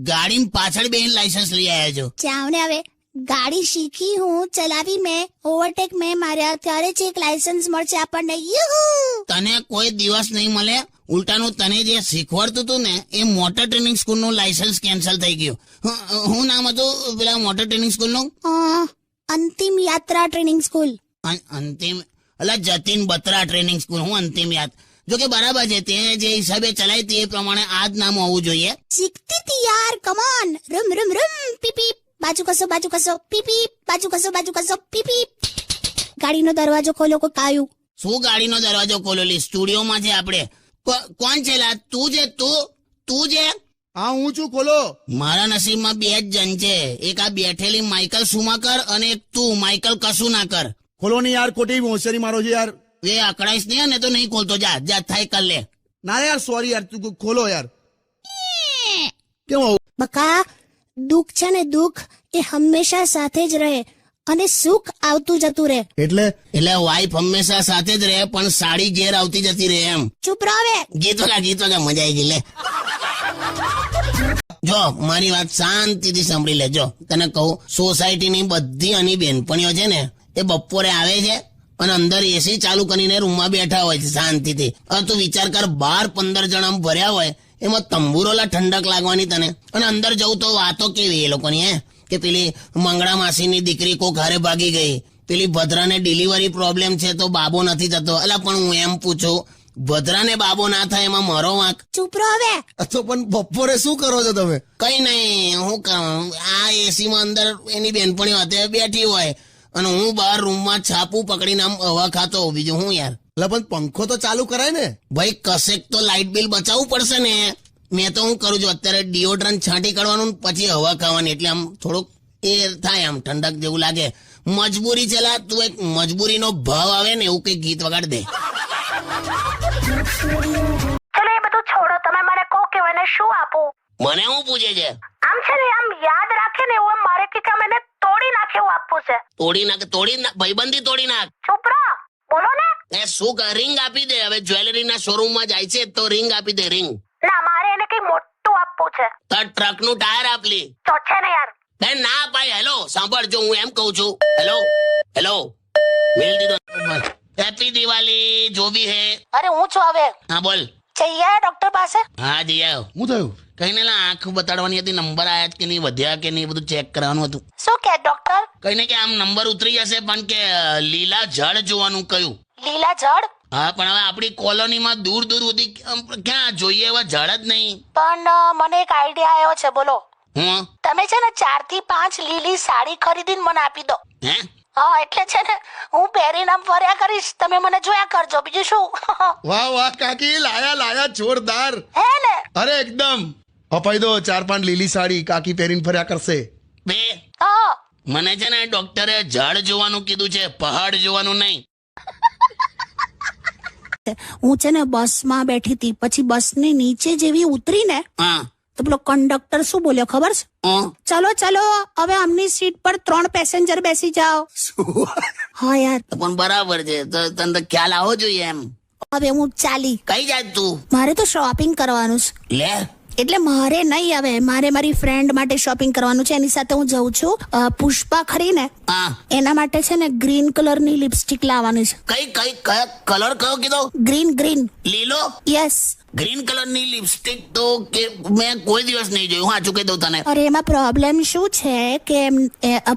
ગાડી પાછળ બેન લાયસન્સ લઈ આવ્યા છો? જાવ ને હવે, ગાડી શીખી હું, ચલાવી મેં, ઓવરટેક મેં માર્યા, ત્યારે જ એક લાયસન્સ મળશે આપણને. યુહુ! તને કોઈ દિવસ નહીં મળે. ઉલટાનું તને જે શીખવાડતું હતું ને એ મોટર ટ્રેનિંગ સ્કૂલ નું લાયસન્સ કેન્સલ થઈ ગયું. હું નામ હતું પેલા મોટર ટ્રેનિંગ સ્કૂલ નું? અંતિમ યાત્રા ટ્રેનિંગ સ્કૂલ. અંતિમ અલા જતીન બત્રા ટ્રેનિંગ સ્કૂલ. હું અંતિમ યાદ. જો કે બરાબર છે, તે જે હિસાબે ચલાવી તે પ્રમાણે આ જ નામ હોવું જોઈએ. શીખતી હતી યાર, come on. Room room room, PP, બાજુ કસો, પીપી, બાજુ કસો, પીપી. ગાડીનો દરવાજો ખોલો, કોઈ કાયું. શું ગાડીનો દરવાજો ખોલેલી? સ્ટુડિયોમાં છે આપણે. કોણ છે લા? તું છે? તું છે? હા હું છું, ખોલો. મારા નસીબમાં બે જ જણ છે. એક આ બેઠેલી માઇકલ સુમાકર અને એક તું માઇકલ કશું ના કર. ખોલો ને યાર, ખોટી હોશિયારી મારો છે યાર. એ અકળાઈશ નહીં ને તો નહીં ખોલતો. જા થાય કર લે. ના યાર સોરી યાર, તું ખોલો યાર. કેમ આવું? બકા, દુઃખ છે ને, દુઃખ એ હંમેશા સાથે જ રહે અને સુખ આવતું જતું રહે. એટલે વાઈફ હંમેશા સાથે જ રહે પણ સાડી ઘેર આવતી જતી રહે એમ. ચૂપ રહો હવે. ગીતો કા મજા આવી ગઈ. લે જો મારી વાત શાંતિથી સાંભળી લેજો. તને કહું, સોસાયટીની બધી આની બેનપણીઓ છે ને એ બપોરે આવે છે અને અંદર એસી ચાલુ કરીને રૂમમાં બેઠા હોય છે શાંતિથી. હવે તું વિચાર કર, 12-15 જણ આમ ભર્યા હોય, એમાં તંબુરોલા ઠંડક લાગવાની તને. અને અંદર જવું તો વાતો કેવી એ લોકોની, હે કે પેલી મંગળા માસીની દીકરી કોક હારે ભાગી ગઈ, પેલી ભદ્રાને ડિલિવરી પ્રોબ્લેમ છે તો બાબો નથી થતો. અલા પણ હું એમ પૂછું, ભદ્રાને બાબો ના થાય એમાં મારો વાંક? ચૂપ રહો હવે. તો પણ બપોરે શું કરો છો તમે? કઈ નહીં, હું આ એસી માં અંદર એની બેનપણીઓ હાથે બેઠી હોય અને હું બહાર રૂમમાં છાપું પકડીને આમ હવા ખાતો હોઉં. બીજું હું યાર. એટલે પણ પંખો તો ચાલુ કરાય ને ભાઈ. કશેક તો લાઇટ બિલ બચાવવું પડશે ને. મેં તો હું કરું છું અત્યારે ડિઓડ્રન્ટ છાંટી કાઢવાનું પછી હવા ખાવાની, એટલે આમ થોડુંક એ થાય, આમ ઠંડક જેવું લાગે. મજબૂરી છે લા. તું એક મજબૂરીનો ભાવ આવે ને એવું કઈ ગીત વગાડ દે. ચલો એ બધું છોડો, તમે મને કહો કે મને શું આપું? મને શું પૂછે છે? આમ છે ને, આમ યાદ રાખે ને એવું મારે કે આમ એને તોડી નાખે એવું આપવું છે. તોડી નાખ ભાઈબંધી તોડી નાખ. ચૂપ રહો, બોલો ને. એ શું કર, રિંગ આપી દે. હવે જ્વેલરીના શોરૂમમાં જાય છે તો રિંગ આપી દે. રિંગ ના, મારે એને કઈ મોટું આપવું છે. તો ટ્રક નું ટાયર આપલી તો છે ને યાર. બે ના ભાઈ. હેલો સાંભળ, જો હું એમ કઉ છું. હેલો મેલ દીધો. હેપી દિવાળી જો ભી હે. અરે હું છું હવે. હા બોલ. જઈએ ડોક્ટર પાસે. હા જઈ આવ્યો. શું થયું? કઈ ને આંખ બતાડવાની હતી, નંબર આયા કે નહીં, વધ્યા કે નહીં, બધું ચેક કરવાનું હતું. શું કે ડોક્ટર? કઈ ને કે આમ નંબર ઉતરી જશે પણ કે લીલા ઝાડ જોવાનું કહ્યું. લીલા ઝાડ? હા પણ હવે આપણી કોલોનીમાં દૂર સુધી ક્યાં જોઈએ એવા ઝાડ જ નહીં. પણ મને એક આઈડિયા આવ્યો છે, બોલો. હું તમે છે ને 4 થી 5 લીલી સાડી ખરીદીને મને આપી દો. હે? હા, એટલે છે ને હું પહેરીને આમ ફર્યા કરીશ, તમે મને જોયા કરજો. બીજું શું? વાહ વાહ કાકી, લાયા જોરદાર. હે ને? અરે એકદમ અપાઈ દો. 4-5 લીલી સાડી કાકી પહેરીને ફર્યા કરશે. બે હા. મને છે ને ડોક્ટરે ઝાડ જોવાનું કીધું છે, પહાડ જોવાનું નહીં. હું છે ને બસમાં બેઠી હતી, પછી બસની નીચે જેવી ઉતરી ને હા તો પેલો કંડક્ટર શું બોલ્યો ખબર છે? ચલો હવે આમની સીટ પર 3 પેસેન્જર બેસી જાઓ. હા યાર, પણ બરાબર છે. તો તને તો ખ્યાલ આવો જોઈએ એમ. હવે હું ચાલી. કઈ જાય તું? મારે તો શોપિંગ કરવાનું છે. લે એટલે મારે નહીં, હવે મારે મારી ફ્રેન્ડ માટે શોપિંગ કરવાનું છે. એની સાથે હું જઉં છું. પુષ્પા ખરી ને, હા એના માટે છે ને ગ્રીન કલરની લિપસ્ટિક લાવવાની છે. કઈ કલર કયો કીધો? ગ્રીન. લીલો? યસ. ગ્રીન કલરની લિપસ્ટિક તો કે મેં કોઈ દિવસ નહીં જોયું. સાચું કહી દઉં તને. અરે એમાં પ્રોબ્લેમ શું છે કે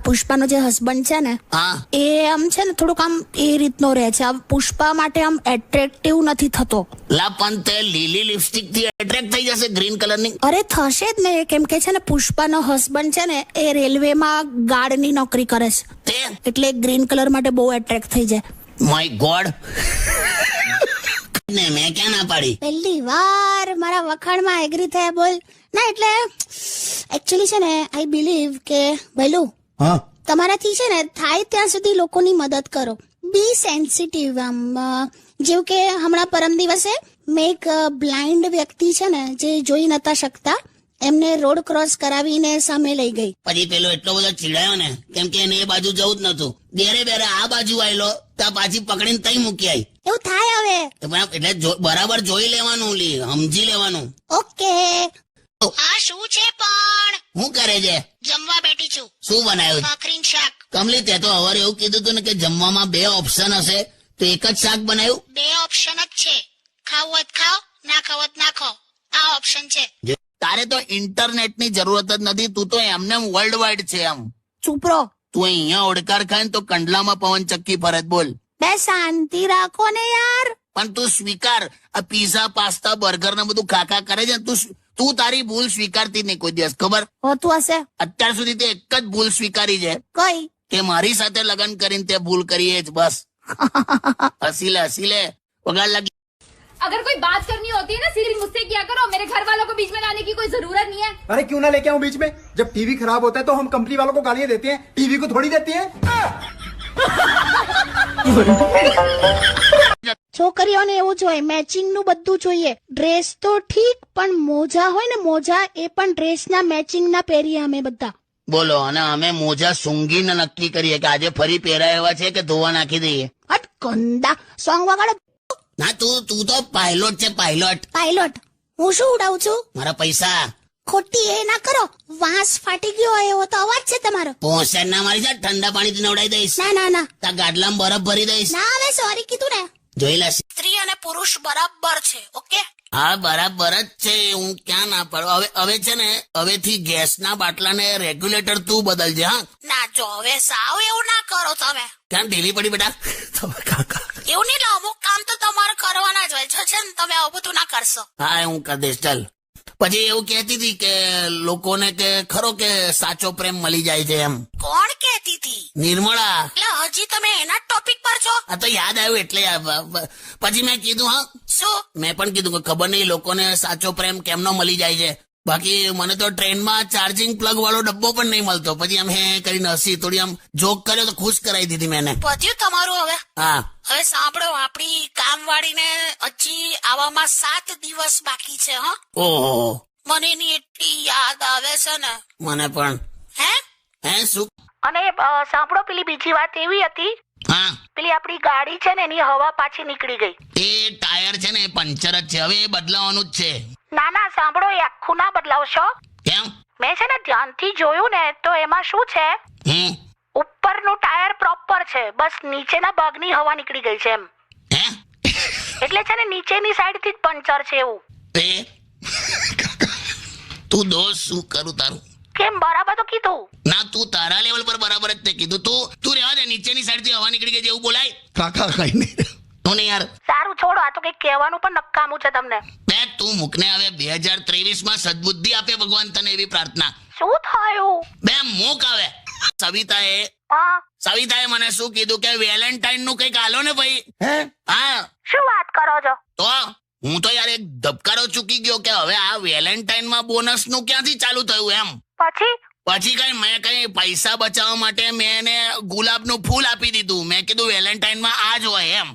પુષ્પાનો જે હસબન્ડ છે ને, હા એ આમ છે ને થોડુંક આમ એ રીતનો રહે છે. પુષ્પા માટે આમ એટ્રેક્ટિવ નથી થતો. લા પણ તે લીલી લિપસ્ટિક થી એટ્રેક્ટ થઈ જશે ગ્રીન કલરની? અરે થશે જ ને, કેમ કે છે ને પુષ્પાનો હસબન્ડ છે ને એ રેલવેમાં ગાર્ડની નોકરી કરે છે, તે એટલે ગ્રીન કલર માટે બહુ એટ્રેક્ટ થઈ જાય. My God. ને મેં ક્યાં ના પાડી? પહેલી વાર મારા વખાણમાં એગ્રી થયા. બોલ ના. એટલે એકચ્યુઅલી છે ને આઈ બિલીવ કે ભૈલું, હા તમારાથી છે ને થાય ત્યાં સુધી લોકોની મદદ કરો. બી સેન્સિટિવ. આમ જેવું કે હમણાં પરમ દિવસે મેં એક બ્લાઇન્ડ વ્યક્તિ છે ને જે જોઈ નતા શકતા, એમને રોડ ક્રોસ કરાવીને સામે લઈ ગઈ. પછી પેલો એટલો બધો ચીડાયો ને, કેમ કે એને એ બાજુ જવું જ નતું. બેરે આ બાજુ આવેલો ત્યાં પાછી પકડીને તઈ મૂકી આવી. એવું થાય હવે. એટલે બરાબર જોઈ લેવાનું, સમજી લેવાનું. ઓકે. આ શું છે પણ? શું કરે છે? જમવા બેઠી છું. શું બનાવ્યું? ભાખરીનું શાક. કમલી તે તો હવારે એવું કીધું હતું ને કે જમવામાં 2 ઓપ્શન હશે, તો એક જ શાક બનાવ્યું? 2 ઓપ્શન જ છે, ખાવું હોય તો ખાઓ, ના ખાવું હોય તો ના ખાઓ. આ ઓપ્શન છે. તારે તો ઇન્ટરનેટની જરૂરત જ નથી, તું તો એમને વર્લ્ડ વાઇડ છે એમ. ચૂપ રહો. તું અહીંયા ઓડકાર ખાય ને તો કંડલામાં પવન ચક્કી ફરજ. બોલ. બે શાંતિ રાખો ને યાર. પણ તું સ્વીકાર, આ પીઝા પાસ્તા બર્ગર ને બધું ખાખા કરે છે, તું તારી ભૂલ સ્વીકારતી નહીં કોઈ દિવસ, ખબર? હોતું હશે. અત્યાર સુધી તે એક જ ભૂલ સ્વીકારી છે કઈ? કે મારી સાથે લગ્ન કરીને તે ભૂલ કરી જ બસ. હસી લે વગાડ લાગી. अगर कोई बात करनी होती है ना सीधी मुझसे किया करो, मेरे घर वालों को बीच में लाने की कोई जरूरत नहीं है. अरे क्यों ना लेके आऊं बीच में? जब टीवी खराब होता है तो हम कंपनी वालों को गालियां देते हैं, टीवी को थोड़ी देती हैं. છોકરીઓને એવું જોઈએ, મેચિંગ નું બધું જોઈએ. ડ્રેસ તો ઠીક, પણ મોજા હોય ને મોજા, એ પણ ડ્રેસના મેચિંગ ના પહેરીએ અમે બધા. બોલો, અને અમે મોજા સૂંઘીને નક્કી કરીએ કે આજે ફરી પહેરાય એવા છે કે ધોવા નાખી દઈએ. હટ ગંદા સોંગ વગાડો. ના તું તો પાયલોટ છે, પાયલોટ. પાયલોટ હું શું ઉડાવું છું? મારા પૈસા. ખોટી એ ના કરો, વાંસ ફાટી ગયો હોય એવો તો અવાજ છે તમારો. પોસેન ના મારી જા, ઠંડા પાણીથી નવડાવી દઈશ. ના ના ના તા ગાડલામાં બરફ ભરી દઈશ. ના, હવે સોરી કીધું ને. જોઈ લે. સ્ત્રી અને પુરુષ બરાબર છે, ઓકે? હા બરાબર જ છે, હું ક્યાં ના પાડું. હવે છે ને, હવેથી ગેસના બાટલાને રેગ્યુલેટર તું બદલજે. હા ના જો, હવે સાવ એવું ના કરો તમે. ક્યાં ઢીલી પડી બેટા? એવું નહીં, અમુક કામ તો તમારે કરવાના જ હોય છે ને, તમે આવું બધું ના કરશો. હા હું કરી દઈશ, ચાલ. પછી એવું કહેતી હતી કે લોકોને કે ખરો કે સાચો પ્રેમ મળી જાય છે એમ. કોણ કહેતી હતી? નિર્મળા. એટલે હજી તમે એના ટોપિક પર છો? આ તો યાદ આવ્યું એટલે પછી મેં કીધું. હા શું? મેં પણ કીધું કે ખબર નહીં લોકોને સાચો પ્રેમ કેમનો મળી જાય છે. બાકી મને તો ટ્રેનમાં ચાર્જિંગ પ્લગ વાળો ડબ્બો પણ નહીં મળતો. પછી આમ હે કરીને હસી, થોડી આમ જોક કર્યો તો ખુશ કરાવી દીધી મેં. પત્યું તમારું હવે? હા. હવે સાંભળો, આપણી કામવાળીને હજી આવવામાં 7 દિવસ બાકી છે. હા, ઓહો, મને એની એટલી યાદ આવે છે ને. મને પણ. હે શું? અને સાંભળો, પેલી બીજી વાત એવી હતી, હા, પેલી આપણી ગાડી છે ને, એની હવા પાછી નીકળી ગઈ. એ ટાયર છે ને, એ પંચર જ છે, હવે એ બદલાવાનું જ છે. ના ના સાંભળો, એ આખું ના બદલાવશો. કેમ? મેં છે ને ધ્યાનથી જોયું ને, તો એમાં શું છે, ઉપરનું ટાયર પ્રોપર છે, બસ નીચેના ભાગની હવા નીકળી ગઈ છે એમ. હે? એટલે છે ને નીચેની સાઈડ થી જ પંચર છે એવું. તું દોસ્ત શું કરું તારું? કેમ, બરાબર તો કીધું. ના, તું તારા લેવલ પર બરાબર જ તે કીધું. તું રહેવા દે, નીચેની સાઈડ થી હવા નીકળી ગઈ છે એવું બોલાય? કાકા કઈ નહીં. તું ને યાર. સારું છોડો, આ તો કઈ કહેવાનું પણ નકામું છે તમને. બે તું મૂકને. હવે 2023 સદબુદ્ધિ આપે ભગવાન તને, એવી પ્રાર્થના. શું થયું? બે મૂક. હવે સવિતાએ મને શું કીધું કે વેલેન્ટાઇન નું કઈક આલો ને ભાઈ. હા, શું વાત કરો છો? તો હું તો યાર એક ધબકારો ચૂકી ગયો કે હવે આ વેલેન્ટાઇન માં બોનસ નું ક્યાંથી ચાલુ થયું એમ. પછી કઈ મેં કઈ પૈસા બચાવવા માટે મેં એને ગુલાબનું ફૂલ આપી દીધું. મેં કીધું વેલેન્ટાઇન માં આ જ હોય એમ.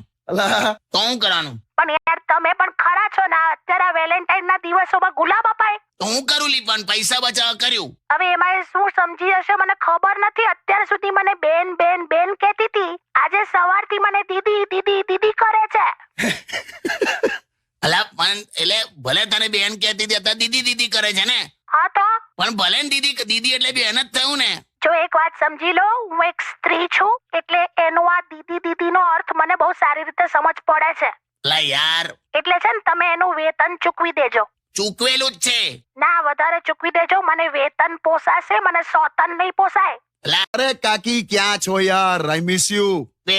તો હું કરવાનું? પણ યાર તમે પણ ખરા છો ને, અત્યારે વેલેન્ટાઇન ના દિવસોમાં ગુલાબ અપાય તો હું કરું લી, પણ પૈસા બચાવવા કર્યું. હવે એમાં શું સમજી હશે મને ખબર નથી. અત્યાર સુધી મને બેન બેન બેન કહેતી હતી, આજે સવારથી મને દીદી દીદી દીદી કરે છે. અલા પણ એટલે ભલે તને બેન કહેતી હતી, અત્યારે દીદી દીદી કરે છે ને. હા તો પણ ભલે ને દીદી દીદી એટલે બેન જ થયું ને. જો એક વાત સમજી લો, હું એક સ્ત્રી છું, એટલે એનો આ દીદી દીદી નો અર્થ મને બહુ સારી રીતે સમજ પડે છે. લા યાર, એટલે છે ને તમે એનું વેતન ચૂકવી દેજો. ચૂકવેલું જ છે. ના, વધારે ચૂકવી દેજો. મને વેતન પોસાશે, મને સોતન નહીં પોસાય. અરે કાકી ક્યાં છો યાર, આઈ મિસ યુ. બે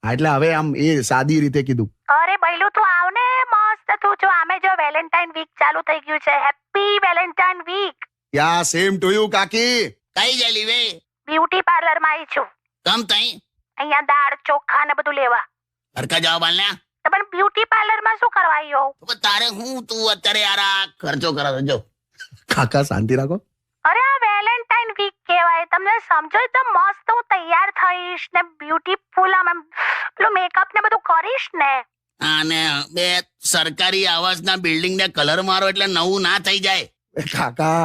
એટલે હવે આમ એ સાદી રીતે કીધું. અરે બૈલું તું આવ ને, મસ્ત તું જો. આમે જો વેલેન્ટાઇન વીક ચાલુ થઈ ગયું છે. Happy Valentine week. Yeah same to you કાકી. કઈ જલી વે? બ્યુટી પાર્લર માં આવી છું. કમ તઈ? અહીંયા દાળ ચોખા ને બધું લેવા. હરકા જવાબ આલ ને. પણ બ્યુટી પાર્લર માં શું કરવા આવ્યો? તારે હું તું અત્યારે યાર આ ખર્ચો કરો જો. કાકા શાંતિ રાખો. અરે આ વેલેન્ટાઇન વીક કહેવાય, તમને સમજો તો મસ્ત હું તૈયાર થઈશ ને બ્યુટીફુલ આમ પેલું મેકઅપ ને બધું કરીશ ને. અને બે સરકારી આવાસના બિલ્ડિંગ ને કલર મારો એટલે નવું ના થઈ જાય. કાકા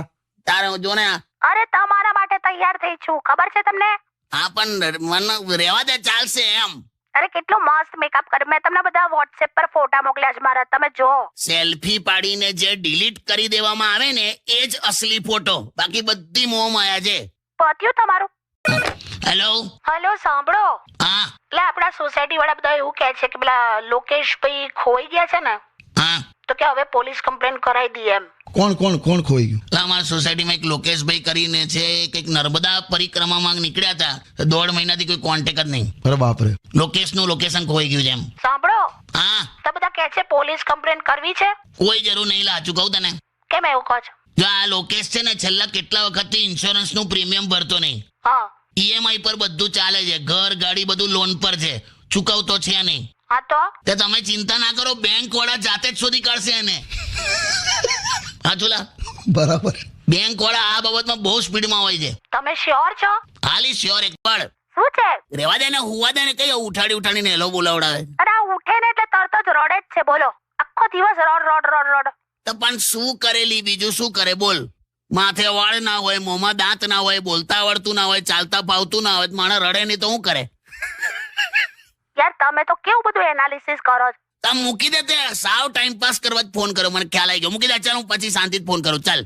તારે જો ને. અરે તમારા માટે તૈયાર થઈ છું, ખબર છે તમને? હા પણ મને રહેવા દે, ચાલશે એમ. અરે કેટલો મસ્ત મેકઅપ કરે. મેં તમને બધા વોટ્સએપ પર ફોટા મોકલ્યા છે મારા, તમે જો. સેલ્ફી પાડીને જે ડિલીટ કરી દેવામાં આવે ને એ જ અસલી ફોટો, બાકી બધી મોહ માયા છે. પત્યું તમારું? હેલો. હલો, સાંભળો. હા એટલે આપણા સોસાયટી વાળા બધા એવું કહે છે કે પેલા લોકેશભાઈ ખોઈ ગયા છે ને, હા. તો કે હવે પોલીસ કમ્પ્લેન કરાવી દઈએ એમ. કોણ કોણ કોણ ખોઈ ગયું? એટલે અમારા સોસાયટીમાં એક લોકેશભાઈ કરીને છે, કંઈક નર્મદા પરિક્રમામાં નીકળ્યા હતા, 1.5 મહિનાથી કોઈ કોન્ટેક્ટ જ નહીં. અરે બાપરે. લોકેશનું લોકેશન ખોઈ ગયું છે એમ. સાંભળો, હા તો બધા કહે છે પોલીસ કમ્પ્લેન કરવી છે. કોઈ જરૂર નહીં, લાચું કહું તને. કેમ એવું કહો છો? જો આ લોકેશ છે ને છેલ્લા કેટલા વખતથી ઇન્સ્યોરન્સનું પ્રીમિયમ ભરતો નહીં. હા ઈએમઆઈ પર બધું ચાલે છે, ઘર ગાડી બધું લોન પર છે, ચૂકવતો છે નહીં. હા તો તે તમે ચિંતા ના કરો, બેંક વાળા જાતે જ શોધી કાઢશે એને. હા ચુલા, બરાબર. બેંક વાળા આ બાબતમાં બહુ સ્પીડમાં હોય છે. તમે શ્યોર છો? હાલી શ્યોર એક પળ. શું છે? રેવા દે ને, હુવા દે ને, કઈ ઉઠાડીને હેલો બોલાવડાવે. અરે આ ઉઠે ને એટલે તરત જ રડે જ છે. બોલો, આખો દિવસ રડ રડ રડ રડ. તો પણ શું કરેલી, બીજું શું કરે બોલ. માથે વાળ ના હોય, મોંમાં દાંત ના હોય, બોલતા આવડતું ના હોય, ચાલતા ફાવતું ના હોય, માણસ રડે નહીં તો શું કરે? યાર તમે તો કેવું બધું એનાલિસિસ કરો છો. તમે મૂકી દે, તે સાવ ટાઈમ પાસ કરવા જ ફોન કર્યો, મને ખ્યાલ આવી ગયો. મૂકી દે, ચાલ હું પછી શાંતિથી ફોન કરું. ચાલ.